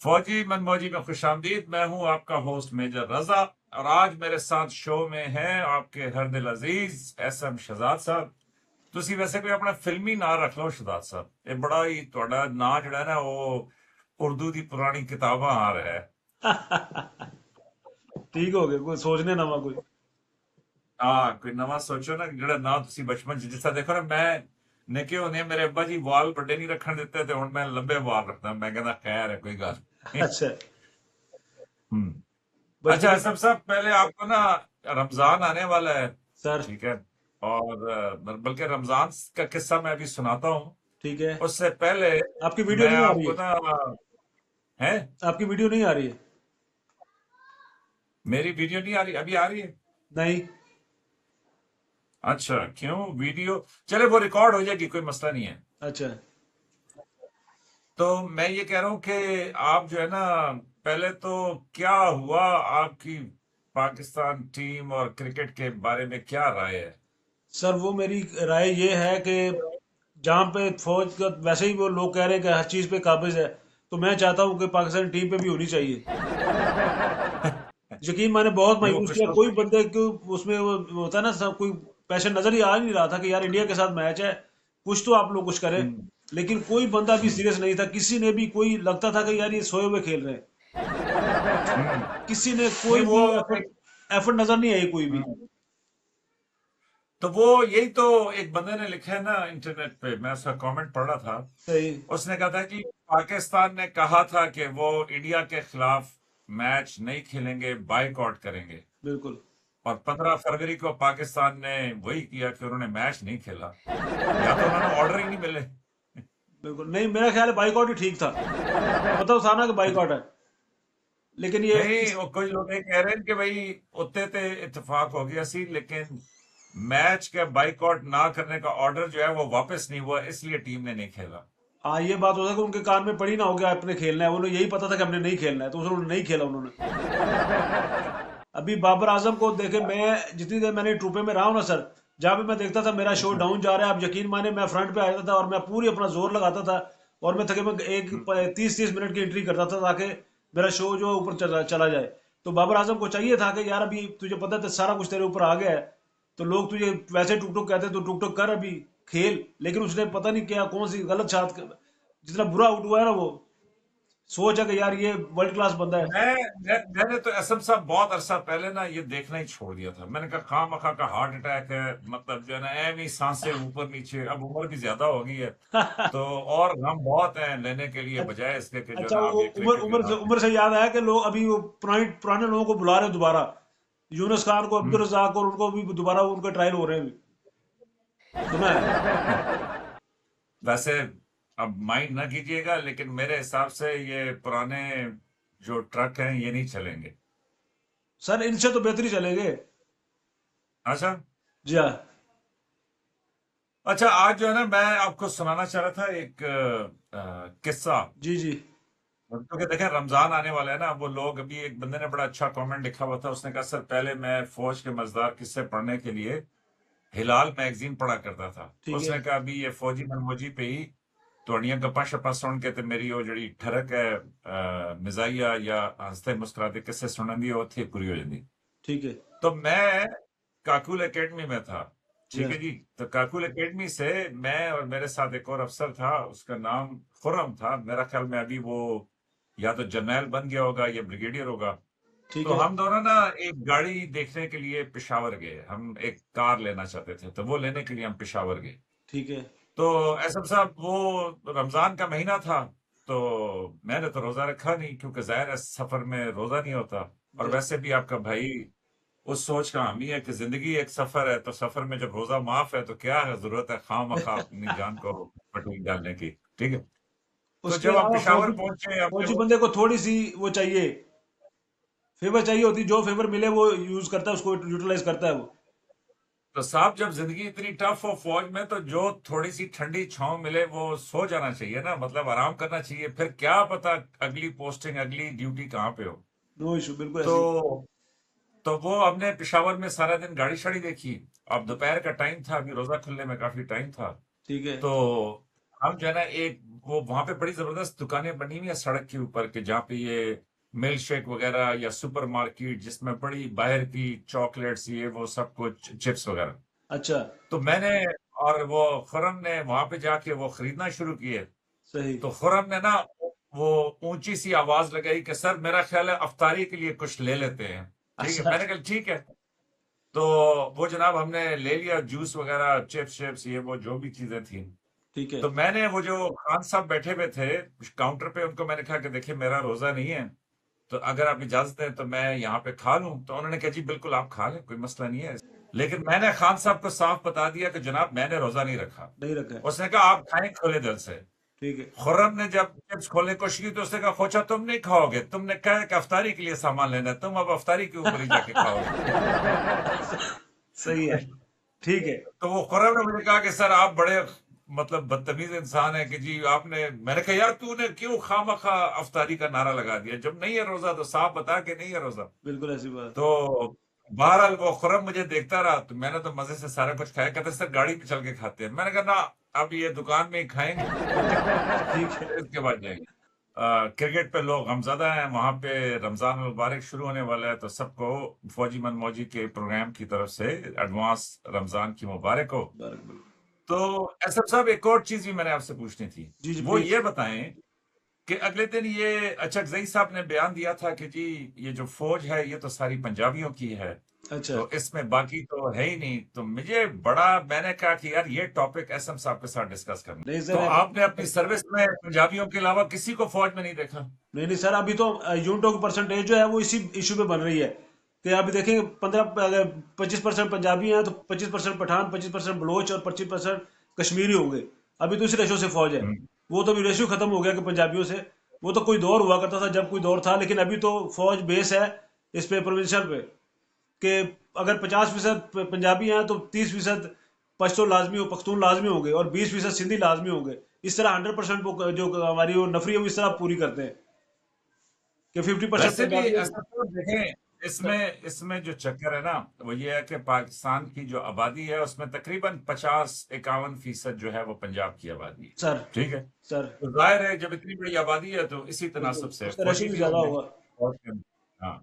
फौजी मनमौजी में खुशामदीद। मैं हूं आपका होस्ट मेजर रजा, और आज मेरे साथ शो में हैं आपके हर दिल अजीज एसएम शहजाद साहब। ਤੁਸੀਂ ਵੈਸੇ ਕੋਈ ਆਪਣਾ ਫਿਲਮੀ ਨਾਂ ਰੱਖ ਲਓ ਸ਼ਹਜ਼ਾਦ ਸਾਹਿਬ, ਇਹ ਬੜਾ ਹੀ ਤੁਹਾਡਾ ਨਾਂ ਜਿਹੜਾ ਹੈ ਨਾ ਉਹ ਉਰਦੂ ਦੀ ਪੁਰਾਣੀ ਕਿਤਾਬਾਂ ਆ ਰਿਹਾ ਹੈ। ठीक हो गया, कोई सोचने नवा कोई। ਹਾਂ, ਕੋਈ ਨਵਾਂ ਸੋਚੋ ਨਾ, ਜਿਹੜਾ ਨਾਂ ਤੁਸੀਂ ਬਚਪਨ ਚ ਜਿਸ ਤਰ੍ਹਾਂ ਦੇਖੋ ਨਾ, ਮੈਂ ਨਿੱਕੇ ਹੁੰਦੇ ਮੇਰੇ ਅੱਬਾ ਜੀ ਵਾਲ ਵੱਡੇ ਨਹੀਂ ਰੱਖਣ ਦਿੱਤੇ ਤੇ ਹੁਣ ਮੈਂ ਲੰਬੇ ਵਾਲ ਰੱਖਦਾ। ਮੈਂ ਕਹਿੰਦਾ ਖੈਰ ਹੈ, ਕੋਈ ਗੱਲ ਨਹੀਂ। अच्छा। हम्म। अच्छा बचपन सब साहब, पहले आपको ना, रमजान आने वाला है, सर। ठीक है, और बल्कि रमजान का किस्सा मैं अभी सुनाता हूँ। ठीक है। उससे पहले आपकी वीडियो मैं नहीं आ रही आपको है? ना, है, आपकी वीडियो नहीं आ रही है? मेरी वीडियो नहीं आ रही? अभी आ रही है? नहीं। अच्छा, क्यों? वीडियो चले, वो रिकॉर्ड हो जाएगी, कोई मसला नहीं है। अच्छा। तो मैं ये कह रहा हूँ कि आप जो है ना, पहले तो क्या हुआ, आपकी पाकिस्तान टीम और क्रिकेट के बारे में क्या राय है? सर वो मेरी राय ये है कि जहाँ पे फौज का वैसे ही वो लोग कह रहे हैं कि हर चीज़ पे काबिज है, तो मैं चाहता हूँ कि पाकिस्तान टीम पे भी होनी चाहिए। यकीन मैंने बहुत नहीं, वो मायूस कुछ किया, लोग, कोई बंदे को उसमें वो होता है ना, सब कोई पैशन नजर ही आ नहीं रहा था कि यार इंडिया के साथ मैच है, कुछ तो आप लोग कुछ करें। हम्म, लेकिन कोई बंदा भी हम्म, सीरियस नहीं था, किसी ने भी, कोई लगता था कि यार ये सोए हुए खेल रहे हैं। हम्म, किसी ने नहीं कोई वो भी एफर्ट एक, एफर्ट नजर नहीं आई कोई भी। हम्म, तो वो यही तो एक बंदे ने लिखा है ना इंटरनेट पे, मैं उसका कमेंट पढ़ रहा था। सही। उसने कहा था कि पाकिस्तान ने कहा था कि वो इंडिया के खिलाफ मैच नहीं खेलेंगे, बायकॉट करेंगे, बिल्कुल। और 15 फरवरी को पाकिस्तान ने वही किया कि उन्होंने मैच नहीं खेला। या तो उन्होंने ऑर्डर ही नहीं मिले। बिल्कुल नहीं, मेरा ख्याल है बाइकआउट ही ठीक था। पता था ना कि बाइकआउट है, लेकिन ये नहीं, वो कुछ लोग ये कह रहे हैं कि भाई उत्ते ते इत्तेफाक हो गया सी, लेकिन मैच के बाइकआउट ना करने का ऑर्डर जो है वो वापस नहीं हुआ, इसलिए टीम ने नहीं खेला। हाँ, ये बात हो सकता है कि उनके कान में पड़ी ना हो गया अपने खेलना है, उन्हें यही पता था कि हमने नहीं खेलना है, तो उन्होंने नहीं खेला उन्होंने। अभी बाबर आजम को देखे, मैं जितनी देर मैंने ट्रूपे में रहा हूँ ना सर, जहाँ पे मैं देखता था मेरा शो डाउन जा रहा है, आप यकीन माने मैं फ्रंट पे आ जाता था और मैं पूरी अपना जोर लगाता था, और मैं तकरीबन एक हम्म, 30-30 मिनट की एंट्री करता था ताकि मेरा शो जो है ऊपर चला जाए। तो बाबर आजम को चाहिए था कि यार अभी तुझे पता है सारा कुछ तेरे ऊपर आ गया है, तो लोग तुझे वैसे टुक टुक कहते हैं, तो टुक टुक कर अभी खेल। लेकिन उसने पता नहीं क्या कौन सी गलत छात, जितना बुरा आउट हुआ है ना, वो सोच है कि यार ये वर्ल्ड क्लास बंदा है। मैंने तो असम साहब बहुत अरसा पहले ना ये देखना ही छोड़ दिया था। मैंने कहा खामखा का हार्ट अटैक है, मतलब जो है ना एम ही सांसें ऊपर नीचे, अब उम्र भी ज्यादा हो गई है, तो और हम बहुत हैं लेने के लिए, बजाय इसके कि जो है अच्छा, ना वो आप ये क्रिकेट के नाम पे। उम्र से याद आया कि लोग अभी वो पुराने पुराने लोगों को बुला रहे हैं दोबारा, यूनुस खान को, अब्दुल हम्म। रजाक, और उनको भी दोबारा उनके ट्रायल हो रहे हैं अभी। सुना है? वैसे अब माइंड ना कीजिएगा, लेकिन मेरे हिसाब से ये पुराने जो ट्रक हैं ये नहीं चलेंगे। सर इनसे तो बेहतरी चलेंगे। अच्छा। जी हाँ। अच्छा, आज जो है ना, मैं आपको सुनाना चाह रहा था एक किस्सा। जी जी। क्योंकि देखें रमजान आने वाला है ना, वो लोग, अभी एक बंदे ने बड़ा अच्छा कमेंट लिखा हुआ था। उसने कहा सर, पहले मैं फौज के मजेदार किस्से पढ़ने के लिए हिलाल मैगजीन पढ़ा करता था। ठीक है। उसने कहा अभी ये फौजी मनमौजी पे ही थोड़ियां गप्पा शप्पा सुन के ते मेरी वो जड़ी ठरक है, मिजाइया या हंसते मुस्कुराते किस्से सुनन दी, वो थी पूरी हो जाती। ठीक है। तो मैं काकुल एकेडमी में था, जी ठीक हाँ। है जी। तो काकुल एकेडमी से मैं और मेरे साथ एक और अफसर था, उसका नाम खुर्रम था। मेरा ख्याल में अभी वो या तो जर्नैल बन गया होगा या ब्रिगेडियर होगा। ठीक तो है। हम दोनों ना एक गाड़ी देखने के लिए पेशावर गए। हम एक कार लेना चाहते थे, तो वो लेने के लिए हम पेशावर गए। ठीक है। तो एसएम साहब, वो रमजान का महीना था, तो मैंने तो रोजा रखा नहीं, क्योंकि जाहिर है सफर में रोजा नहीं होता। और जी हाँ। वैसे भी आपका भाई उस सोच का हामी है कि जिंदगी एक सफर है, तो सफर में जब रोजा माफ है तो क्या है, जरूरत है खामखा अपनी जान को पटरी डालने की, ठीक है। तो उसके जब हम अलावा पेशावर पहुंचे, हमने फौजी वो, बंदे को थोड़ी सी वो चाहिए, फेवर चाहिए होती, जो फेवर मिले वो यूज करता है, उसको यूटिलाइज करता है वो। तो साहब जब जिंदगी इतनी टफ हो फौज में, तो जो थोड़ी सी ठंडी छांव मिले वो सो जाना चाहिए ना, मतलब आराम करना चाहिए। फिर क्या पता अगली पोस्टिंग, अगली ड्यूटी कहाँ पे हो। नो इशू, बिल्कुल ऐसे ही। तो तो वो हमने पेशावर में सारा दिन गाड़ी शाड़ी देखी। अब दोपहर का टाइम था, अभी रोजा खुलने में काफी टाइम था। ठीक है। तो हम जो है ना एक वो वहां पे बड़ी जबरदस्त दुकानें बनी हुई है सड़क के ऊपर के जहाँ पे ये मिल्क शेक वगैरह या सुपर मार्केट जिसमें बड़ी बाहर की चॉकलेट्स ये वो सब कुछ चिप्स वगैरह। अच्छा। तो मैंने और वो खुरम ने वहां पे जाके वो खरीदना शुरू किए। सही। तो खुरम ने ना वो ऊंची सी आवाज लगाई कि सर मेरा ख्याल है अफ्तारी के लिए कुछ ले लेते हैं। ठीक है, अच्छा। मैंने कहा ठीक है। तो वो जनाब हमने ले लिया जूस वगैरह चिप्स चिप्स ये वो जो भी चीजें थी। ठीक है। तो मैंने वो जो खान साहब बैठे हुए थे काउंटर पे उनको मैंने कहा कि देखिए मेरा रोजा नहीं है, तो अगर आप इजाजत दें तो मैं यहाँ पे खा लूं। तो उन्होंने कहा जी बिल्कुल आप खा लें, कोई मसला नहीं है। लेकिन मैंने खान साहब को साफ बता दिया कि जनाब मैंने रोजा नहीं रखा। नहीं रखा है। उसने कहा आप खाएं खुले दिल से। ठीक है। खुर्रम ने जब चिप्स खोलने की कोशिश की तो उसने कहा खोचा तुम नहीं खाओगे, तुमने कहा है कि अफ्तारी के लिए सामान लेना है, तुम अब अफ्तारी के ऊपर ही जाके खाओगे। सही है। ठीक है। तो वो खुर्रम ने मुझे कहा कि सर आप बड़े मतलब बदतमीज इंसान है कि जी आपने, मैंने कहा यार तूने क्यों खामखा अफ्तारी का नारा लगा दिया, जब नहीं है रोजा तो साफ बता के नहीं है रोजा। बिल्कुल ऐसी बात। तो बहरहाल वो खुर्रम मुझे देखता रहा, तो मैंने तो मजे से सारा कुछ खाया। कहते सर गाड़ी पे चल के खाते हैं। मैंने कहा ना अब ये दुकान में ही खाएंगे ठीक है। इसके बाद जाएंगे। क्रिकेट पे लोग गमज़दा हैं, वहां पे रमजान मुबारक शुरू होने वाला है, तो सबको फौजी मन मौजी के प्रोग्राम की तरफ से एडवांस रमजान की मुबारक हो। बिल्कुल। तो असफ साहब एक और चीज भी मैंने आपसे पूछनी थी, जी जी वो प्लीज। ये बताएं कि अगले दिन ये अच्छा जई साहब ने बयान दिया था कि जी ये जो फौज है ये तो सारी पंजाबियों की है, अच्छा। तो इसमें बाकी तो है ही नहीं। तो मुझे बड़ा, मैंने कहा कि यार ये टॉपिक एसएम साहब के साथ डिस्कस करना। नहीं तो सर। आपने अपनी सर्विस में पंजाबियों के अलावा किसी को फौज में नहीं देखा? नहीं नहीं सर, अभी तो यूनिटों की परसेंटेज जो है वो इसी इशू पे बन रही है कि अभी देखेंगे 15 अगर 25% पंजाबी हैं तो 25% पठान, 25% बलोच और 25% कश्मीरी होंगे। अभी तो इसी रेशो से फौज है। हम्म, वो तो अभी रेशो खत्म हो गया कि पंजाबियों से। वो तो कोई दौर हुआ करता था जब कोई दौर था, लेकिन अभी तो फौज बेस है इस पे प्रोविंशियल पे कि अगर 50% पंजाबी हैं तो 30% पश्तो लाजमी हो, पख्तून लाजमी होंगे और 20% सिंधी लाजमी होंगे। इस तरह 100% वो जो हमारी वो नफरी है वो इस तरह पूरी करते हैं कि 50% वैसे भी पंजाबी ऐसा तो देखें, इसमें इसमें जो चक्कर है ना वो ये है कि पाकिस्तान की जो आबादी है उसमें तकरीबन 50-51% जो है वो पंजाब की आबादी है। सर। ठीक है, सर। तो जाहिर है जब इतनी बड़ी आबादी है तो इसी बिल्कुल तनासब से उसका रेशो फौजी भी भी ज्यादा होंगे। होगा। फौज के- हाँ,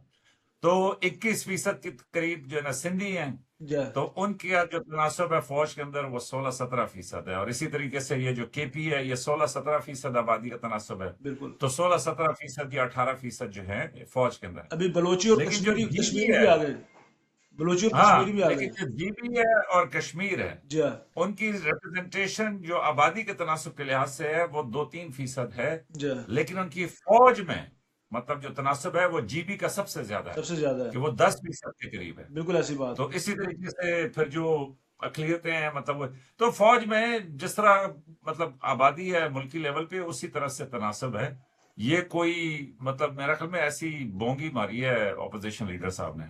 तो 21% के करीब जो है ना सिंधी हैं, जी। तो उनकी जो तनासब है फौज के अंदर वो 16-17% है। और इसी तरीके से ये जो केपी है ये 16-17% आबादी का तनासब है। बिल्कुल। तो 16-17% या 18% जो है फौज के अंदर। अभी बलोची और लेकिन जो कश्मीरी जीबी कश्मीरी भी है, आ गए। बलोची और कश्मीरी हाँ भी आ लेकिन गए। जो जीबी है और कश्मीर है जी। उनकी रिप्रेजेंटेशन जो आबादी के तनासब के लिहाज से है वो 2-3% है। जी। लेकिन उनकी फौज में मतलब जो तनासब है वो जीबी का सबसे ज्यादा है सबसे ज्यादा कि है। वो 10% के करीब है। बिल्कुल ऐसी बात। तो इसी तरीके से फिर जो अकलियतें हैं मतलब तो फौज में जिस तरह मतलब आबादी है मुल्की लेवल पे उसी तरह से तनासब है। ये कोई मतलब मेरा ख्याल में ऐसी बोंगी मारी है ऑपोजिशन लीडर साहब ने।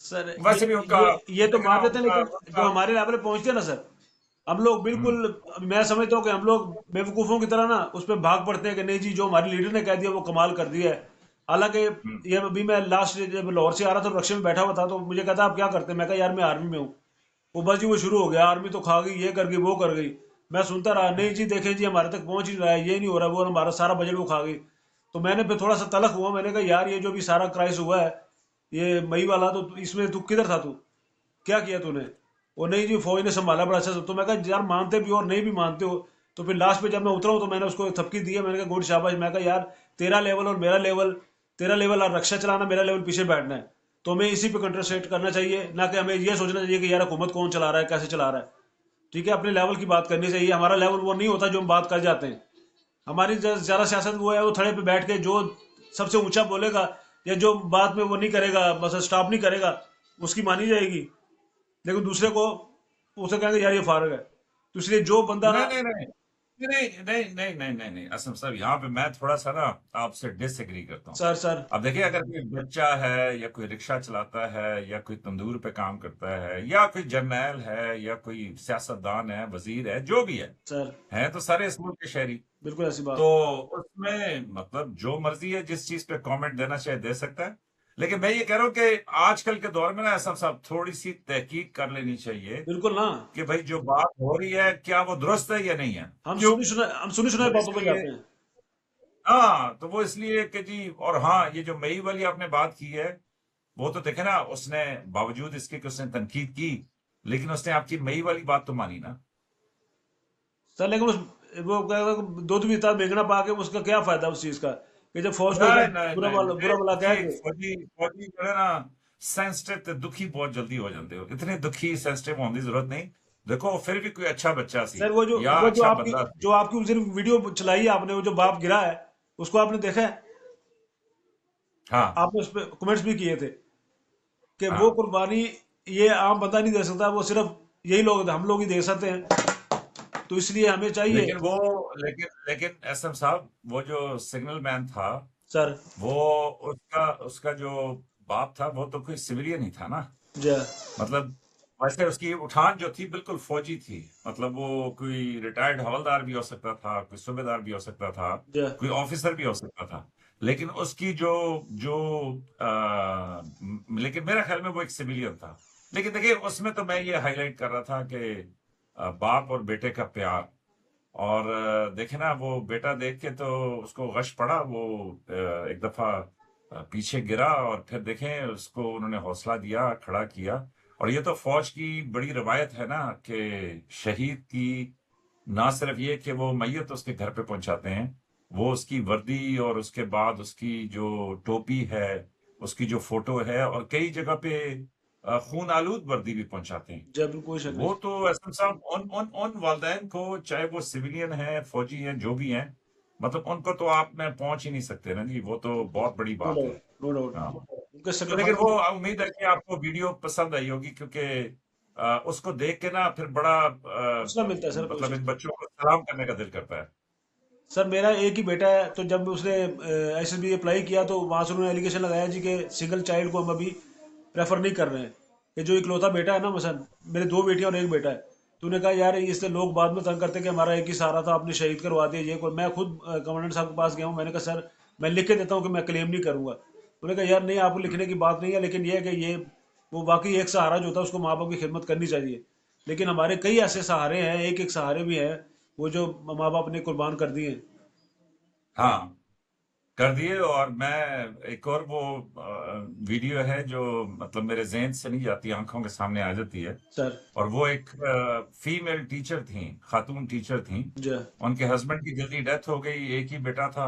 सर वैसे भी उनका ये तो देखना मान लेते हैं, उनका लेकिन जो उनका हमारे लेवल पे पहुंचते हैं ना सर, हम लोग हम्म, बिल्कुल, मैं समझता हूँ कि हम लोग बेवकूफ़ों की तरह ना उस पर भाग पड़ते हैं कि नहीं जी जो हमारे लीडर ने कह दिया वो कमाल कर दिया है। हालांकि हम्म, ये अभी मैं लास्ट जब लाहौर से आ रहा था तो रक्शे में बैठा हुआ था तो मुझे कहता आप क्या करते हैं, मैं कहा यार मैं आर्मी में हूँ। वो बस जी वो शुरू हो गया, आर्मी तो खा गई, ये कर गई, वो कर गई। मैं सुनता रहा, नहीं जी देखें जी हमारे तक पहुंच ही रहा है, ये नहीं हो रहा, वो हमारा सारा बजट वो खा गई। तो मैंने फिर थोड़ा सा तलख हुआ, मैंने कहा यार ये जो भी सारा क्राइस हुआ है ये मई वाला, तो इसमें तू किधर था, तू क्या किया तूने? वो नहीं जी फौज ने संभाला बड़ा अच्छा से। तो मैं कहा यार मानते भी हो और नहीं भी मानते हो। तो फिर लास्ट पे जब मैं उतरा हूं तो मैंने उसको थपकी दी है, मैंने कहा गुड शाबाश। मैं कहा यार तेरा लेवल और मेरा लेवल, तेरा लेवल और रक्षा चलाना, मेरा लेवल पीछे बैठना है। तो हमें इसी पे कंसंट्रेट करना चाहिए, ना कि हमें ये सोचना चाहिए कि यार हुकूमत कौन चला रहा है, कैसे चला रहा है। ठीक है, अपने लेवल की बात करनी चाहिए। हमारा लेवल वो नहीं होता जो हम बात कर जाते हैं। हमारी ज्यादा सियासत वो है, वो थड़े पे बैठ के जो सबसे ऊंचा बोलेगा या जो बात में वो नहीं करेगा, बस स्टॉप नहीं करेगा, उसकी मानी जाएगी। लेकिन दूसरे को उसे कहेंगे यार ये फारग है। तो इसलिए जो बंदा। नहीं नहीं नहीं नहीं नहीं नहीं नहीं नहीं नहीं असम साहब यहाँ पे मैं थोड़ा सा ना आपसे डिसएग्री करता हूँ। Sir sir. अब देखिए अगर कोई बच्चा है या कोई रिक्शा चलाता है या कोई तंदूर पे काम करता है या कोई जर्नैल है या कोई सियासतदान है वजीर है जो भी सर है तो सारे इस मुल्क के शहरी। बिल्कुल ऐसी तो बात। उसमें मतलब जो मर्जी है जिस चीज पे कमेंट देना चाहे दे सकता है। लेकिन मैं ये कह रहा हूँ कि आजकल के दौर में ना ऐसा साहब थोड़ी सी तहकीक कर लेनी चाहिए बिल्कुल ना। कि भाई जो बात हो रही है क्या वो दुरुस्त है या नहीं है। क्यों? हम सुनी सुनाई वो बातों पे इसलिए, जाते हैं। हाँ तो वो इसलिए कि जी, और हाँ ये जो मई वाली आपने बात की है, वो तो देखे ना, उसने बावजूद इसके कि उसने तनकीद की, लेकिन उसने आपकी मई वाली बात तो मानी ना। सर लेकिन उस वो क्या कहते हैं, दूध भी इतना बेचना पा के उसका क्या फायदा उस चीज का, कि जब फौज को इतना नहीं नहीं नहीं, बुरा भला कह देखिए के। फौजी फौजी जो है ना, सेंसिटिव ते दुखी बहुत जल्दी हो जाते हो, इतने दुखी सेंसिटिव होने की जरूरत नहीं। देखो फिर भी कोई अच्छा बच्चा सी सर या वो अच्छा बंदा सी। जो आपकी उस दिन वीडियो चलाई है आपने, वो जो बाप गिरा है, उसको आपने देखा है? हाँ आपने उस पर कमेंट्स भी किए थे कि वो हाँ। कुर्बानी ये आम बंदा नहीं दे सकता, वो सिर्फ यही लोग, हम लोग ही दे सकते हैं, तो इसलिए हमें चाहिए। लेकिन वो, लेकिन लेकिन एसएम साहब, वो जो सिग्नल मैन था, सर वो, उसका उसका जो बाप था वो तो कोई सिविलियन ही था ना। जी मतलब वैसे उसकी उठान जो थी बिल्कुल फौजी थी, मतलब वो कोई रिटायर्ड हवलदार भी हो सकता था, कोई सूबेदार भी हो सकता था, जी कोई ऑफिसर भी हो सकता था। लेकिन उसकी जो जो लेकिन मेरा ख्याल में वो एक सिविलियन था। लेकिन देखिए उसमें तो मैं ये हाईलाइट कर रहा था कि बाप और बेटे का प्यार। और देखे ना, वो बेटा देख के तो उसको गश पड़ा, वो एक दफा पीछे गिरा और फिर देखें उसको उन्होंने हौसला दिया, खड़ा किया। और ये तो फौज की बड़ी रवायत है ना कि शहीद की ना सिर्फ ये कि वो मैयत उसके घर पे पहुंचाते हैं, वो उसकी वर्दी और उसके बाद उसकी जो टोपी है, उसकी जो फोटो है, और कई जगह पे खून आलूद वर्दी भी पहुंचाते हैं। जी, बिल्कुल कोई शक नहीं। वो तो असम साहब उन उन उन वालदैन को, चाहे वो सिविलियन हैं, फौजी हैं, जो भी हैं, मतलब उनको तो आप में पहुंच ही नहीं सकते ना जी, वो तो बहुत बड़ी नो बात है। Doubt, no doubt. हाँ। उनके तो लेकिन सेक्रीफाइस। वो उम्मीद है कि आपको वीडियो पसंद आई होगी, क्योंकि उसको देख के ना फिर बड़ा हौसला मिलता है सर, कोई मतलब चीज इन नहीं। बच्चों को सलाम करने का दिल करता है। सर मेरा एक ही बेटा है, तो जब उसने एसएसबी अप्लाई किया तो वहां से उन्होंने एलिगेशन लगाया जी कि सिंगल चाइल्ड को हम अभी प्रेफर नहीं कर रहे हैं, कि जो इकलौता बेटा है ना, मसन मेरे दो बेटियां और एक बेटा है। तो उन्होंने कहा यार इससे लोग बाद में तंग करते कि हमारा एक ही सहारा था, आपने शहीद करवा दिया ये कोई। मैं खुद कमांडेंट साहब के पास गया हूँ, मैंने कहा सर मैं लिख के देता हूँ कि मैं क्लेम नहीं करूंगा। उन्होंने कहा यार नहीं, आपको लिखने की बात नहीं है, लेकिन ये है कि ये वो वाकई एक सहारा जो होता है उसको माँ बाप की खिदमत करनी चाहिए। लेकिन हमारे कई ऐसे सहारे हैं, एक एक सहारे भी हैं, वो जो माँ बाप ने कुर्बान कर दिए हैं। हाँ, कर दिए। और मैं, एक और वो वीडियो है जो मतलब मेरे जेहन से नहीं जाती, आंखों के सामने आ जाती है। सर और वो एक फीमेल टीचर थी, खातून टीचर थी। जी उनके हस्बैंड की जल्दी डेथ हो गई, एक ही बेटा था।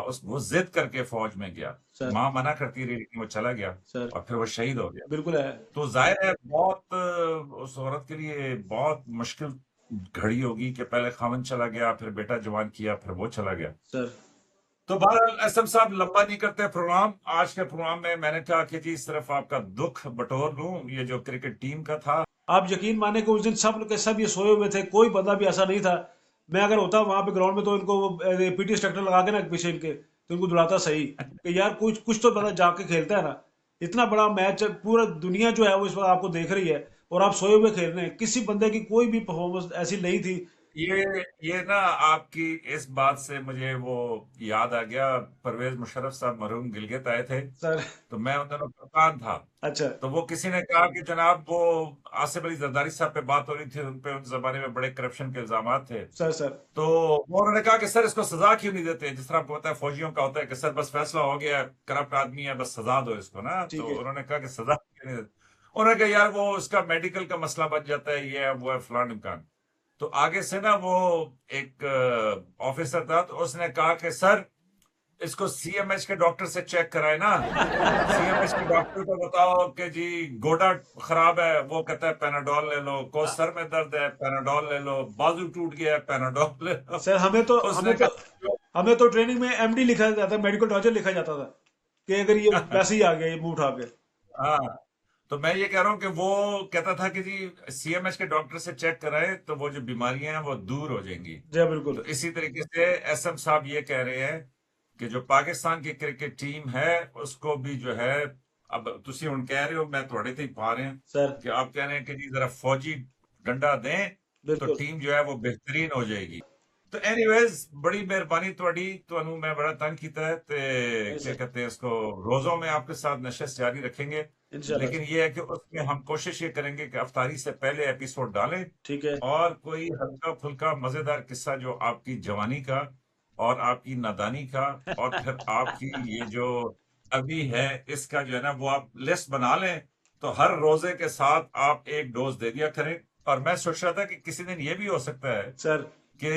उस वो जिद करके फौज में गया, सर माँ मना करती रही लेकिन वो चला गया, सर और फिर वो शहीद हो गया। बिल्कुल है। तो जाहिर है बहुत उस औरत के लिए बहुत मुश्किल घड़ी होगी कि पहले खामन चला गया, फिर बेटा जवान किया, फिर वो चला गया। सर तो बहरहाल एसएम साहब, लंबा नहीं करते प्रोग्राम। आज के प्रोग्राम में मैंने कहा कि जी सिर्फ आपका दुख बटोर लूं, ये जो क्रिकेट टीम का था। आप यकीन माने कि उस दिन सब के सब ये सोए हुए थे, कोई बंदा भी ऐसा नहीं था। मैं अगर होता वहां पे ग्राउंड में तो इनको पीटी इंस्ट्रक्टर लगा के ना पीछे इनके, तो इनको दुलाता सही कि यार कुछ कुछ तो बंदा जाके खेलता है ना। इतना बड़ा मैच, पूरा दुनिया जो है वो इस वक्त आपको देख रही है, और आप सोए हुए खेल रहे हैं। किसी बंदे की कोई भी परफॉर्मेंस ऐसी नहीं थी। ये ना आपकी इस बात से मुझे वो याद आ गया, परवेज मुशर्रफ साहब मरहूम गिलगित आए थे, सर तो मैं उन दिनों कप्तान था। अच्छा। तो वो किसी ने कहा कि जनाब वो आसिफ अली जरदारी साहब पे बात हो रही थी, उन पे उस जमाने में बड़े करप्शन के इल्जाम थे। सर सर तो वो उन्होंने कहा कि सर इसको सजा क्यों नहीं देते, जिस तरह आपको पता है फौजियों का होता है कि सर बस फैसला हो गया, करप्ट आदमी है, बस सजा दो इसको ना। ठीक तो है। उन्होंने कहा कि सजा क्यों नहीं देते। उन्होंने कहा यार वो उसका मेडिकल का मसला बन जाता है, ये है वो है फलान ढिमकान। तो आगे से ना वो एक ऑफिसर था, तो उसने कहा कि सर इसको सीएमएच के डॉक्टर से चेक कराए ना। सीएमएच के डॉक्टर को बताओ कि जी गोडा खराब है, वो कहता है पैनाडोल ले लो, को सर में दर्द है पैनाडोल ले लो, बाजू टूट गया है पैनाडोल ले लो। सर उसने कहा हमें तो ट्रेनिंग में एमडी लिखा जाता था, मेडिकल डॉक्टर लिखा जाता था, कि अगर ये वैसे ही आ गया ये मुंह उठा के। हाँ। तो मैं ये कह रहा हूँ कि वो कहता था कि जी सीएमएच के डॉक्टर से चेक कराए तो वो जो बीमारियां हैं वो दूर हो जाएंगी। जी बिल्कुल। तो इसी तरीके से एसएम साहब ये कह रहे हैं कि जो पाकिस्तान की क्रिकेट टीम है उसको भी जो है, अब तुसी हुन कह रहे हो, मैं थोड़े ते पा रहे हैं सर कि आप कह रहे हैं कि जी जरा फौजी डंडा दें तो बिल्कुल। टीम जो है वो बेहतरीन हो जाएगी। तो एनीवेज बड़ी मेहरबानी ਤੁਹਾਡੀ ਤੁਹਾਨੂੰ मैं बड़ा तंग किया है ते नहीं क्या सर, कहते हैं इसको रोजों में आपके साथ नशिस्त जारी रखेंगे इंशाल्लाह लेकिन सर। ये है कि उसमें हम कोशिश ये करेंगे कि अफ्तारी से पहले एपिसोड डालें ठीक है। और कोई हल्का फुल्का मजेदार किस्सा जो आपकी जवानी का और आपकी नादानी का और फिर आपकी ये जो अभी है इसका जो है ना वो आप लिस्ट बना लें तो हर रोजे के साथ आप एक डोज दे दिया करें और मैं सोच रहा था कि किसी दिन ये भी हो सकता है सर। कि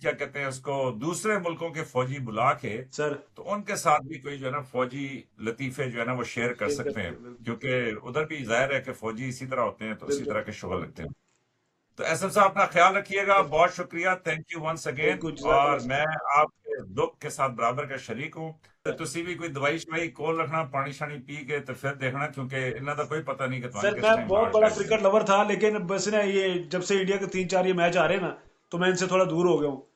क्या कहते हैं उसको दूसरे मुल्कों के फौजी बुला के सर। तो उनके साथ भी कोई जो है ना फौजी लतीफे जो है ना वो शेयर कर शेयर सकते करते हैं हैं, बिल्कुल। क्योंकि उधर भी जाहिर है कि फौजी इसी तरह होते हैं तो इसी बिल्कुल। तरह के शुगर लगते हैं तो एसएम साहब अपना ख्याल रखिएगा बहुत शुक्रिया thank you once thank again you, जज़ाकल्लाह और सर। मैं आपके दुख के साथ बराबर का शरीक हूँ तो तुसी भी कोई दवाई शवाई कोल रखना पानी शानी पी के तो फिर देखना क्योंकि इन्हों का कोई पता नहीं कि सर तुम्हारी मैं किस टाइम बहुत हार्ट बड़ा अटैक हो क्रिकेट लवर था, लेकिन बस ना ये जब से इंडिया के 3-4 ये मैच आ रहे हैं ना, तो मैं इनसे थोड़ा दूर हो गया हूँ।